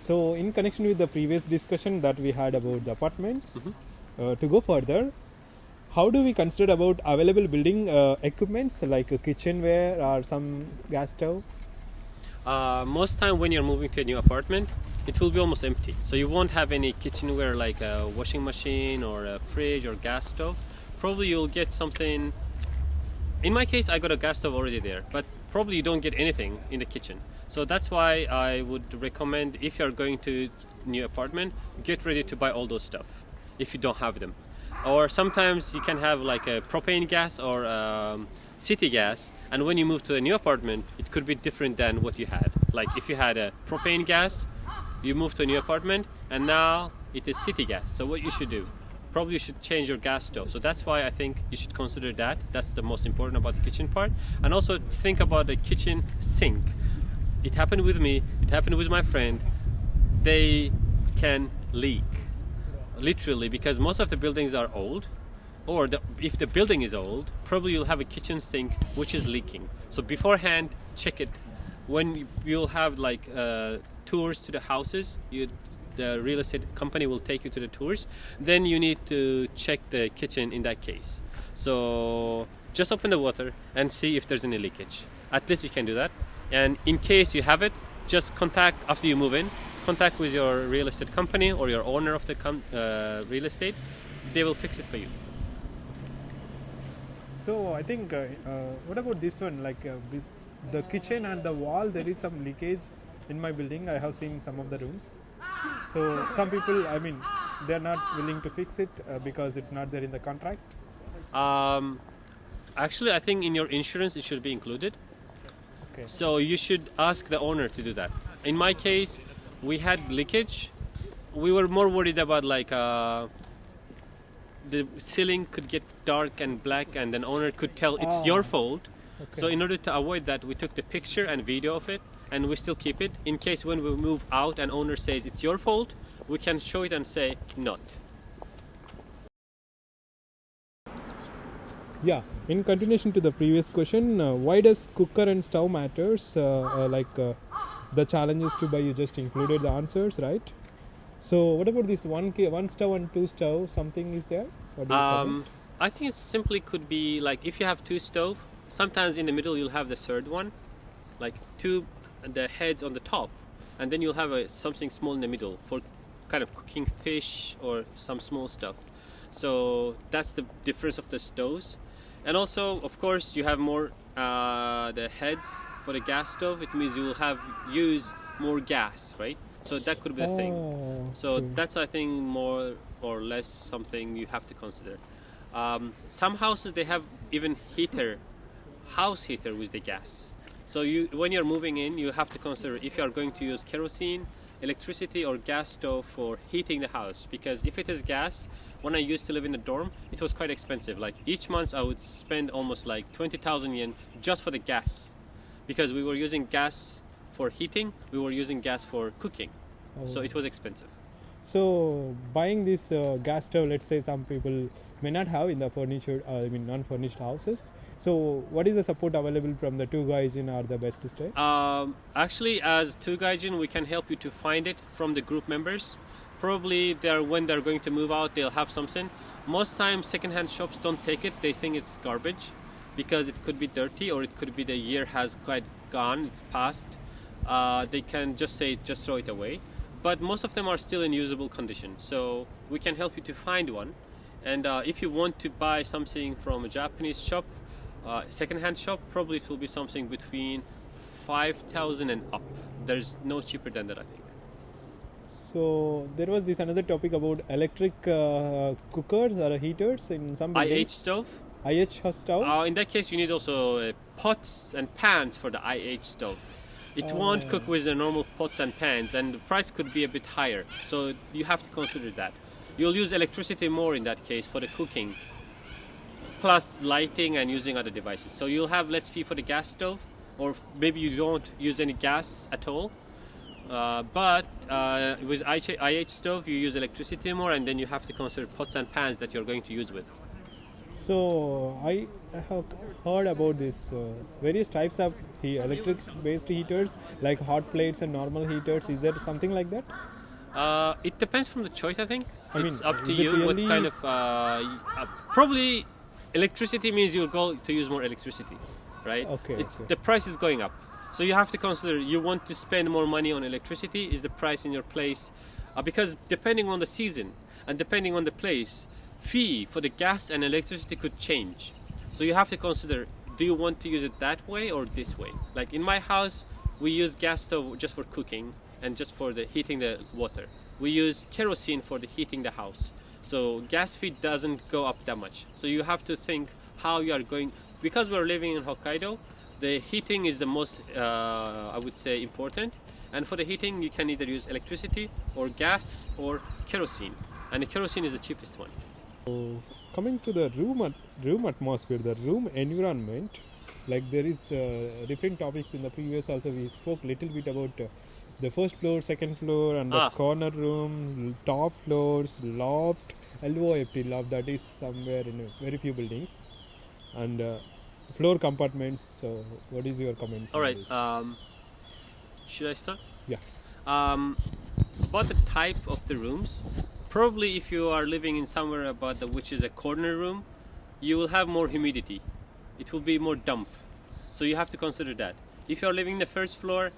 So in connection with the previous discussion that we had about the apartments, to go further, how do we consider about available building equipments like a kitchenware or some gas stove? Most time when you're moving to a new apartment, it will be almost empty. So you won't have any kitchenware like a washing machine or a fridge or gas stove. Probably you'll get something. In my case, I got a gas stove already there, but probably you don't get anything in the kitchen. So that's why I would recommend, if you're going to new apartment, get ready to buy all those stuff if you don't have them. Or sometimes you can have like a propane gas or city gas, and when you move to a new apartment, it could be different than what you had. Like if you had a propane gas, you move to a new apartment, and now it is city gas. So what you should do, probably you should change your gas stove. So that's why I think you should consider that. That's the most important about the kitchen part. And also think about the kitchen sink. It happened with me, it happened with my friend. They can leak, literally, because most of the buildings are old, or if the building is old, probably you'll have a kitchen sink which is leaking. So beforehand, check it. When you'll have like tours to the houses, the real estate company will take you to the tours, then you need to check the kitchen in that case. So just open the water and see if there's any leakage. At least you can do that. And in case you have it, just contact, after you move in, contact with your real estate company or your owner of the real estate. They will fix it for you. So I think, what about this one? Like the kitchen and the wall, there is some leakage in my building. I have seen some of the rooms. So some people, I mean, they're not willing to fix it because it's not there in the contract. Actually, I think in your insurance it should be included. Okay. So you should ask the owner to do that. In my case, we had leakage. We were more worried about like the ceiling could get dark and black, and then owner could tell it's your fault. Okay. So in order to avoid that, we took the picture and video of it, and we still keep it in case when we move out and owner says it's your fault, we can show it and say not. Yeah, in continuation to the previous question, why does cooker and stove matters? The challenges to buy, you just included the answers, right? So what about this one stove and two stove? Something is there? What do you comment? I think it simply could be like if you have two stove, sometimes in the middle you'll have the third one, like the heads on the top, and then you'll have something small in the middle for kind of cooking fish or some small stuff. So that's the difference of the stoves. And also, of course, you have more the heads for the gas stove. It means you will use more gas, right? So that could be the thing. So okay. that's, I think, more or less something you have to consider. Some houses, they have even house heater with the gas. So when you're moving in, you have to consider if you are going to use kerosene, electricity, or gas stove for heating the house. Because if it is gas, when I used to live in a dorm, it was quite expensive. Like each month I would spend almost like 20,000 yen just for the gas. Because we were using gas for heating, we were using gas for cooking. So it was expensive. So buying this gas stove, let's say some people may not have in the non-furnished houses. So what is the support available from the two gaijin or the beststay? Actually, as two gaijin, we can help you to find it from the group members. Probably when they're going to move out, they'll have something. Most times second-hand shops don't take it. They think it's garbage because it could be dirty, or it could be the year has quite gone, it's past. They can just throw it away. But most of them are still in usable condition. So we can help you to find one. And if you want to buy something from a Japanese shop, second-hand shop, probably it will be something between 5,000 and up. There's no cheaper than that, I think. So there was this another topic about electric cookers or heaters in some buildings. IH stove? IH stove? In that case, you need also pots and pans for the IH stove. It won't cook with the normal pots and pans, and the price could be a bit higher. So you have to consider that. You'll use electricity more in that case for the cooking, plus lighting and using other devices. So you'll have less fee for the gas stove, or maybe you don't use any gas at all. But with IH stove, you use electricity more, and then you have to consider pots and pans that you're going to use with. So I have heard about this various types of electric based heaters like hot plates and normal heaters. Is there something like that? It depends from the choice, I think. I It's mean, up to is it you what really- kind of probably electricity means you'll go to use more electricity, right? Okay, It's okay. the price is going up, so you have to consider you want to spend more money on electricity. Is the price in your place because depending on the season and depending on the place, fee for the gas and electricity could change. So you have to consider: do you want to use it that way or this way? Like in my house, we use gas stove just for cooking and just for the heating the water. We use kerosene for the heating the house. So gas fee doesn't go up that much. So you have to think how you are going, because we're living in Hokkaido, the heating is the most I would say important. And for the heating you can either use electricity or gas or kerosene. And the kerosene is the cheapest one. Coming to the room atmosphere, the room environment, like there is different topics in the previous also we spoke little bit about the first floor, second floor and the corner room, top floors, loft, LOFT, loft, that is somewhere in very few buildings, and floor compartments. So what is your comments All on right. this? Should I start? Yeah. About the type of the rooms, probably if you are living in somewhere about which is a corner room, you will have more humidity. It will be more damp. So you have to consider that. If you are living in the first floor,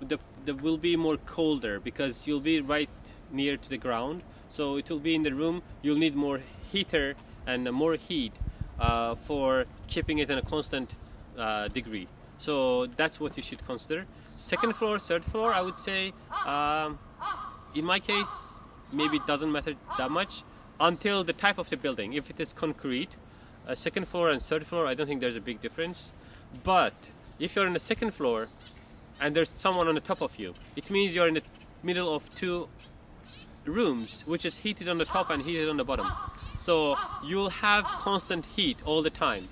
the will be more colder because you'll be right near to the ground. So it will be in the room. You'll need more heater and more heat for keeping it in a constant degree. So that's what you should consider. Second floor, third floor, I would say, in my case, maybe it doesn't matter that much until the type of the building. If it is concrete, second floor and third floor, I don't think there's a big difference. But if you're on the second floor and there's someone on the top of you, it means you're in the middle of two rooms, which is heated on the top and heated on the bottom. So you'll have constant heat all the time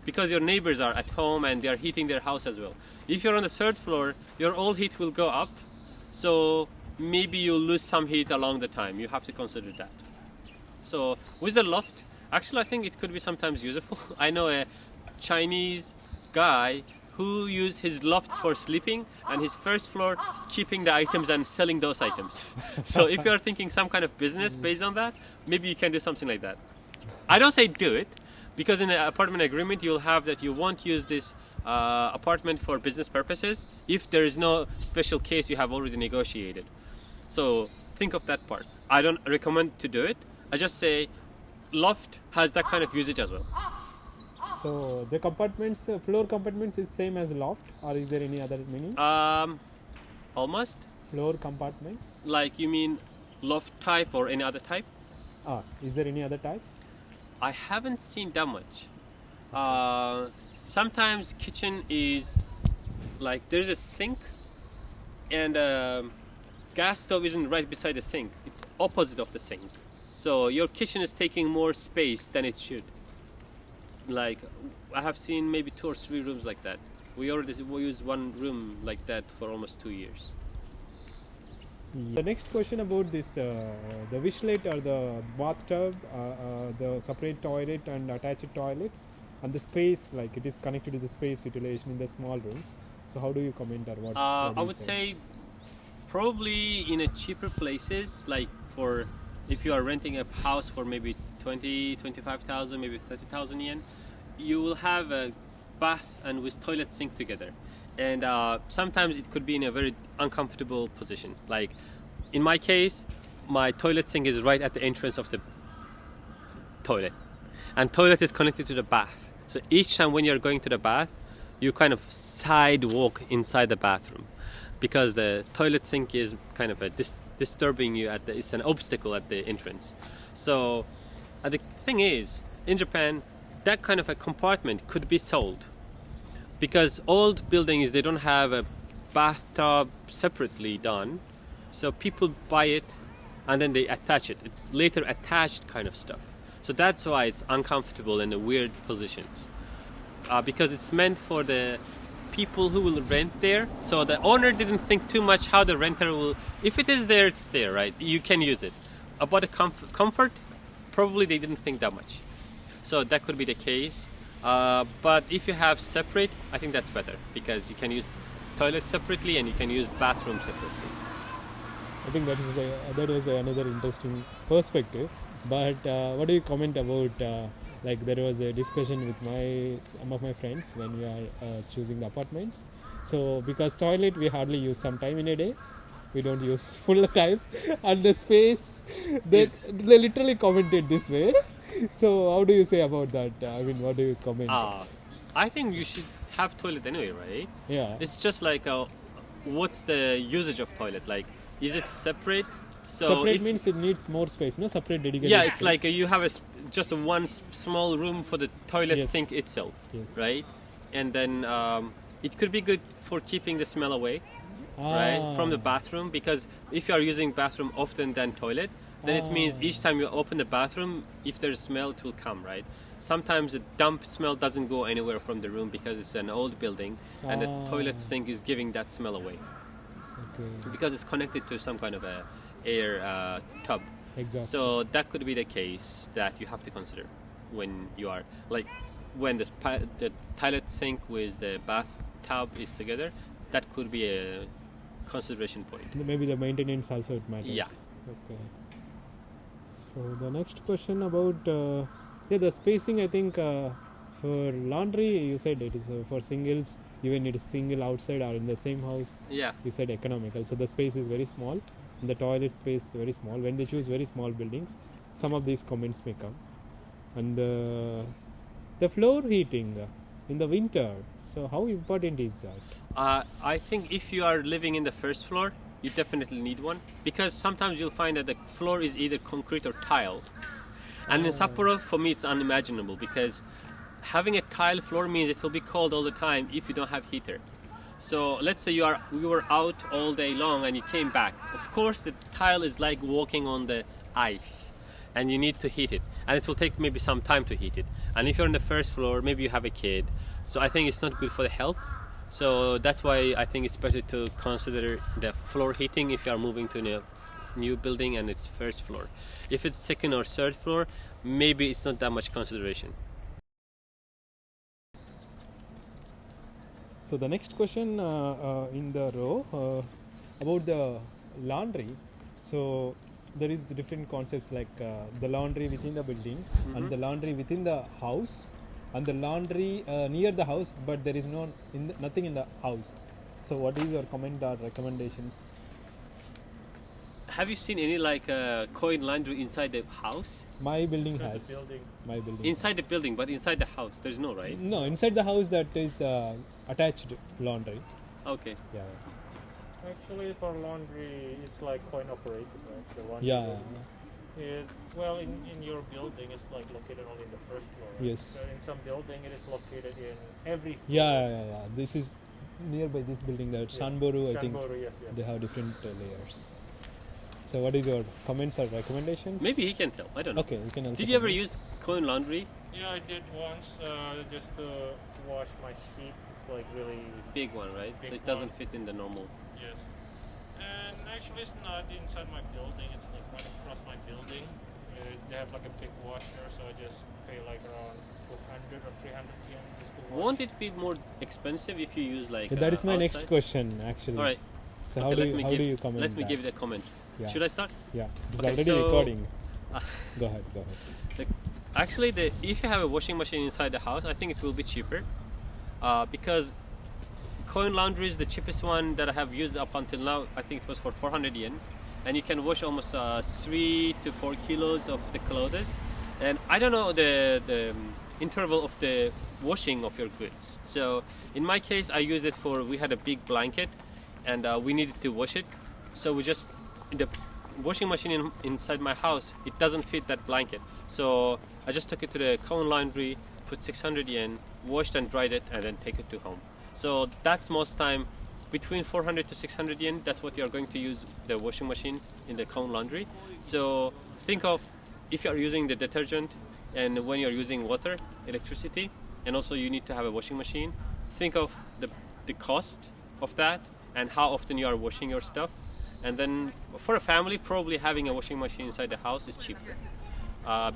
because your neighbors are at home and they are heating their house as well. If you're on the third floor, your all heat will go up, so maybe you'll lose some heat along the time. You have to consider that. So with the loft, actually I think it could be sometimes useful. I know a Chinese guy who used his loft for sleeping and his first floor keeping the items and selling those items. So if you're thinking some kind of business based on that, maybe you can do something like that. I don't say do it, because in the apartment agreement you'll have that you won't use this apartment for business purposes if there is no special case you have already negotiated. So think of that part. I don't recommend to do it. I just say loft has that kind of usage as well. So the compartments, floor compartments is same as loft, or is there any other meaning? Almost. Floor compartments. Like you mean loft type or any other type? Is there any other types? I haven't seen that much. Sometimes kitchen is like there's a sink and gas stove isn't right beside the sink. It's opposite of the sink. So your kitchen is taking more space than it should. Like I have seen maybe 2 or 3 rooms like that. We use one room like that for almost 2 years. The next question about this, the Wishlet or the bathtub, the separate toilet and attached toilets, and the space, like it is connected to the space utilization in the small rooms. So how do you comment or what? I would say probably in a cheaper places, like for if you are renting a house for maybe 25,000, maybe 30,000 yen, you will have a bath and with toilet sink together. And sometimes it could be in a very uncomfortable position. Like in my case, my toilet sink is right at the entrance of the toilet, and toilet is connected to the bath. So each time when you're going to the bath, you kind of side walk inside the bathroom because the toilet sink is kind of disturbing you it's an obstacle at the entrance. So the thing is, in Japan, that kind of a compartment could be sold. Because old buildings, they don't have a bathtub separately done, so people buy it and then they attach it. It's later attached kind of stuff. So that's why it's uncomfortable in the weird positions. Because it's meant for the people who will rent there. So the owner didn't think too much how the renter will. If it is there, it's there, right? You can use it. About the comfort, probably they didn't think that much. So that could be the case. But if you have separate, I think that's better because you can use toilet separately and you can use bathroom separately. I think that was another interesting perspective. But what do you comment about like there was a discussion with some of my friends when we are choosing the apartments. So because toilet we hardly use some time in a day, we don't use full time, and the space they literally commented this way. So how do you say about that? I mean, what do you comment? I think you should have toilet anyway, right? Yeah. It's just like what's the usage of toilet? Like, is it separate? So separate means it needs more space, no? Separate dedicated. Yeah, it's space. like you have just one small room for the toilet sink itself, right? And then it could be good for keeping the smell away, right, from the bathroom. Because if you are using bathroom often than toilet, then it means each time you open the bathroom, if there's smell, it will come, right? Sometimes the dump smell doesn't go anywhere from the room because it's an old building, and the toilet sink is giving that smell away. Okay. Because it's connected to some kind of a air tub. Exhaust. So that could be the case that you have to consider when you are like when the toilet sink with the bathtub is together. That could be a consideration point. Maybe the maintenance also it matters. Yeah. Okay. So the next question about the spacing. I think for laundry you said it is for singles. Even it is single outside or in the same house. Yeah. You said economical. So the space is very small. And the toilet space is very small. When they choose very small buildings, some of these comments may come. And the floor heating in the winter. So how important is that? I think if you are living in the first floor, you definitely need one because sometimes you'll find that the floor is either concrete or tile. And in Sapporo, for me, it's unimaginable because having a tile floor means it will be cold all the time if you don't have heater. So let's say you were out all day long and you came back. Of course, the tile is like walking on the ice, and you need to heat it, and it will take maybe some time to heat it. And if you're on the first floor, maybe you have a kid, so I think it's not good for the health. So that's why I think it's better to consider the floor heating if you are moving to a new building and it's first floor. If it's second or third floor, maybe it's not that much consideration. So the next question in the row about the laundry. So there is different concepts like the laundry within the building and the laundry within the house and the laundry near the house, but there is nothing in the house. So what is your comment or recommendations? Have you seen any like coin laundry inside the house? My building Inside has. the building. My building. Inside the building, but inside the house, there's no, right? No, inside the house that is attached laundry. Okay. Yeah. Actually, for laundry, it's like coin operated, right? The one. Yeah. Well, in your building, it's like located only in the first floor. Right? Yes. So in some building, it is located in every floor. Yeah. This is nearby this building. That Shanboru, I think. Shanboru, yes. They have different layers. So what is your comments or recommendations? Maybe he can tell. I don't know. Okay, you can also. Did you ever comment. use coin laundry? Yeah, I did once, just to wash my sheet. It's like really Big one, right? Big So it doesn't one. fit in the normal. yes. And actually, it's not inside my building. It's like right across my building. They have like a big washer, so I just pay like around 200 or 300 yen just to wash. Won't it be more expensive if you use like? That is my next outside? question actually. All right. So Okay, how do you comment? Let me that? give it a comment. Yeah. Should I start? Yeah, it's Okay, already so- recording. Uh, Go ahead. Actually, if you have a washing machine inside the house, I think it will be cheaper because coin laundry is the cheapest one that I have used up until now. I think it was for 400 yen, and you can wash almost 3 to 4 kilos of the clothes. And I don't know the interval of the washing of your goods. So in my case, I used it for we had a big blanket, and we needed to wash it. So we just the washing machine inside my house, it doesn't fit that blanket. So I just took it to the coin laundry, put 600 yen, washed and dried it, and then take it to home. So that's most time between 400 to 600 yen. That's what you're going to use the washing machine in the coin laundry. So think of if you're using the detergent and when you're using water, electricity, and also you need to have a washing machine. Think of the cost of that and how often you are washing your stuff. And then for a family, probably having a washing machine inside the house is cheaper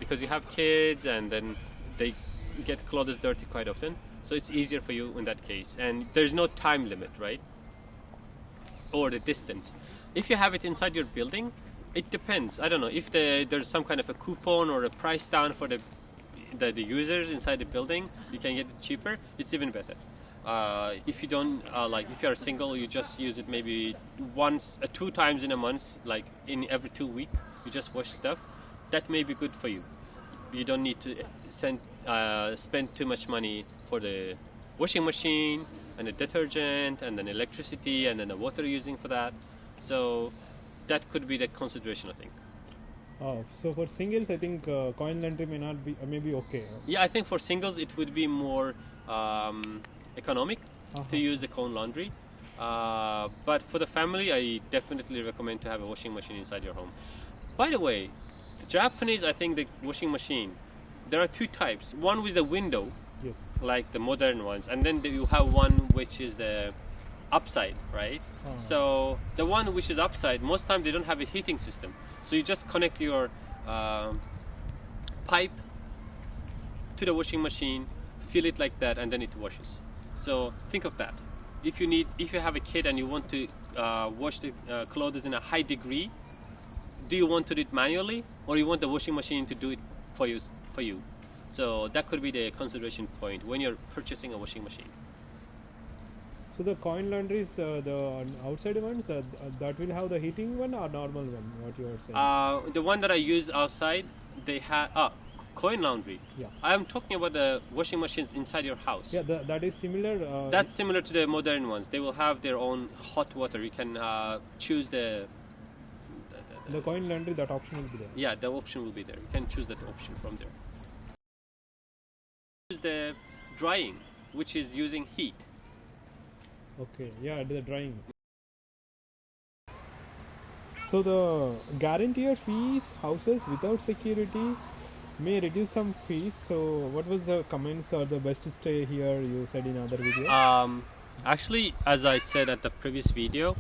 because you have kids, and then they get clothes dirty quite often, so it's easier for you in that case. And there's no time limit, right? Or the distance. If you have it inside your building, it depends. I don't know if there's some kind of a coupon or a price down for the users inside the building, you can get it cheaper. It's even better. If you don't if you are single, you just use it maybe once, 2 times in a month, like in every 2 weeks. You just wash stuff. That may be good for you. You don't need to spend too much money for the washing machine and the detergent and then electricity and then the water using for that. So that could be the consideration, I think. Oh, so for singles, I think coin laundry may not be maybe okay. Yeah, I think for singles it would be more economic to use the coin laundry. But for the family, I definitely recommend to have a washing machine inside your home. By the way, the Japanese, I think the washing machine, there are 2 types. One with the window, Yes. like the modern ones, and then you have one which is the upside, right? So the one which is upside, most time they don't have a heating system. So you just connect your pipe to the washing machine, fill it like that, and then it washes. So think of that. If you have a kid and you want to wash the clothes in a high degree, do you want to do it manually, or you want the washing machine to do it for you? So that could be the consideration point when you're purchasing a washing machine. So the coin laundries, the outside ones, that will have the heating one or normal one? What you are saying? The one that I use outside, they have coin laundry. Yeah. I am talking about the washing machines inside your house. Yeah, that is similar. That's similar to the modern ones. They will have their own hot water. You can choose the coin laundry. That option will be there. Yeah, the option will be there. You can choose that option from there. Use the drying, which is using heat. Okay, yeah, the drying. So the guaranteed fees houses without security may reduce some fees. So what was the comments or the best stay here you said in other video? Actually, as I said at the previous video,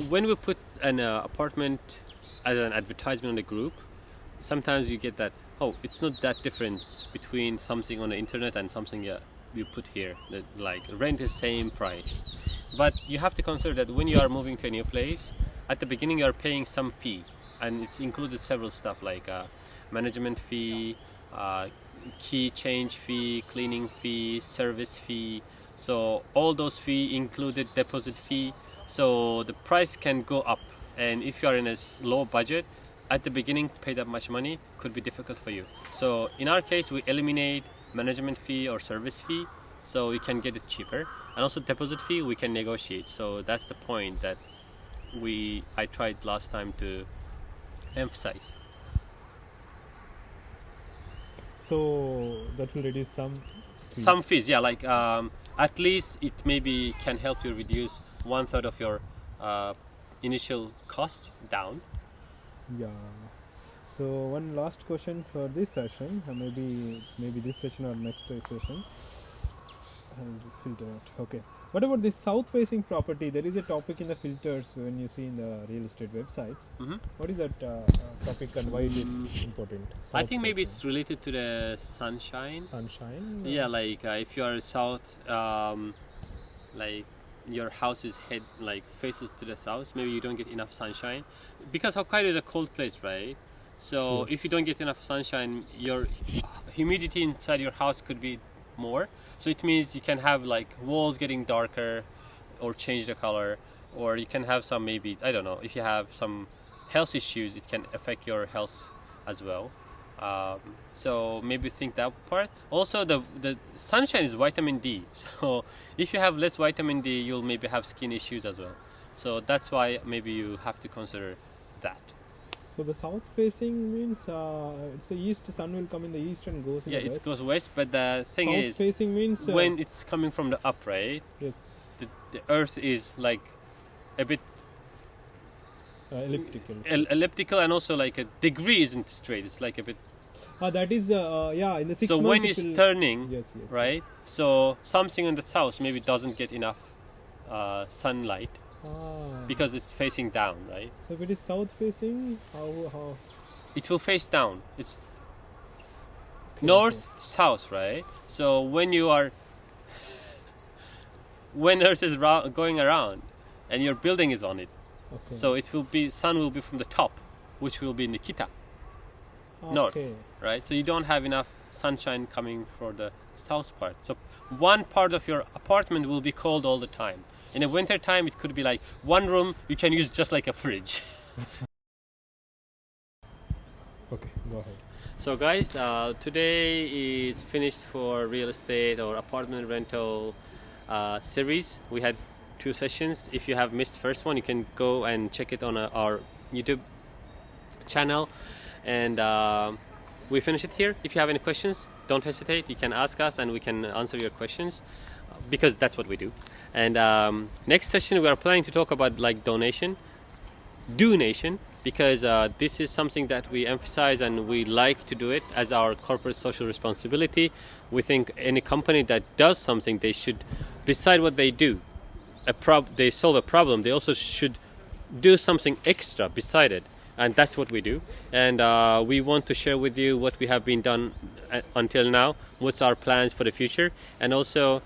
when we put an apartment as an advertisement on the group, sometimes you get that, oh, it's not that difference between something on the internet and something you put here, like rent is same price. But you have to consider that when you are moving to a new place, at the beginning you are paying some fee, and it's included several stuff like management fee, key change fee, cleaning fee, service fee. So all those fee included deposit fee. So the price can go up, and if you are in a low budget, at the beginning pay that much money could be difficult for you. So in our case, we eliminate management fee or service fee, so you can get it cheaper, and also deposit fee we can negotiate. So that's the point that I tried last time to emphasize. So that will reduce some fees. Yeah, like at least it maybe can help you reduce 1/3 of your initial cost down. Yeah. So one last question for this session, maybe this session or next session. I'll filter it. Okay. What about this south-facing property? There is a topic in the filters when you see in the real estate websites. Mm-hmm. What is that topic and why it is important? I think maybe it's related to the sunshine. Sunshine? Yeah, like if you are south, like your house is faces to the south, maybe you don't get enough sunshine, because Hokkaido is a cold place, right? So Yes. if you don't get enough sunshine, your humidity inside your house could be more. So it means you can have like walls getting darker or change the color, or you can have some, maybe, I don't know, if you have some health issues, it can affect your health as well. So maybe think that part. Also, the sunshine is vitamin D. So if you have less vitamin D, you'll maybe have skin issues as well. So that's why maybe you have to consider that. So the south facing means it's the east, sun will come in the east and goes in the west. It goes west, but the thing south is, facing means when it's coming from the up, right? Yes. The earth is like a bit Elliptical. Elliptical, and also like a degree isn't straight. It's like a bit. That is yeah, in the 6 So months. when it's turning, yes, right? So something in the south maybe doesn't get enough sunlight because it's facing down, right? So if it is south facing, how? It will face down. North, south, right? So when you are when Earth is going around and your building is on it, Okay. so it will be sun will be from the top, which will be in the kita, north, Okay. right? So you don't have enough sunshine coming for the south part. So one part of your apartment will be cold all the time. In the winter time, it could be like one room you can use just like a fridge. Okay, go ahead. So guys, today is finished for real estate or apartment rental series. We had 2 sessions. If you have missed first one, you can go and check it on our YouTube channel. And we finish it here. If you have any questions, don't hesitate. You can ask us and we can answer your questions because that's what we do. And next session we are planning to talk about like donation, because this is something that we emphasize and we like to do it as our corporate social responsibility. We think any company that does something, they should, beside what they do, they solve a problem, they also should do something extra beside it. And that's what we do. And we want to share with you what we have been done until now, what's our plans for the future, and also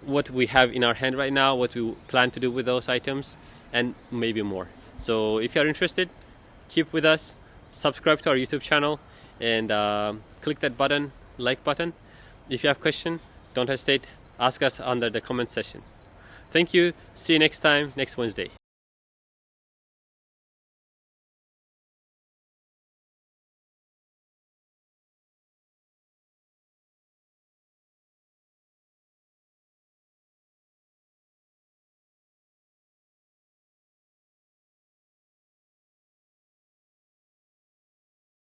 what we have in our hand right now, what we plan to do with those items, and maybe more. So if you're interested, keep with us, subscribe to our YouTube channel, and click that button, like button. If you have questions, don't hesitate, ask us under the comment section. Thank you. See you next time, next Wednesday.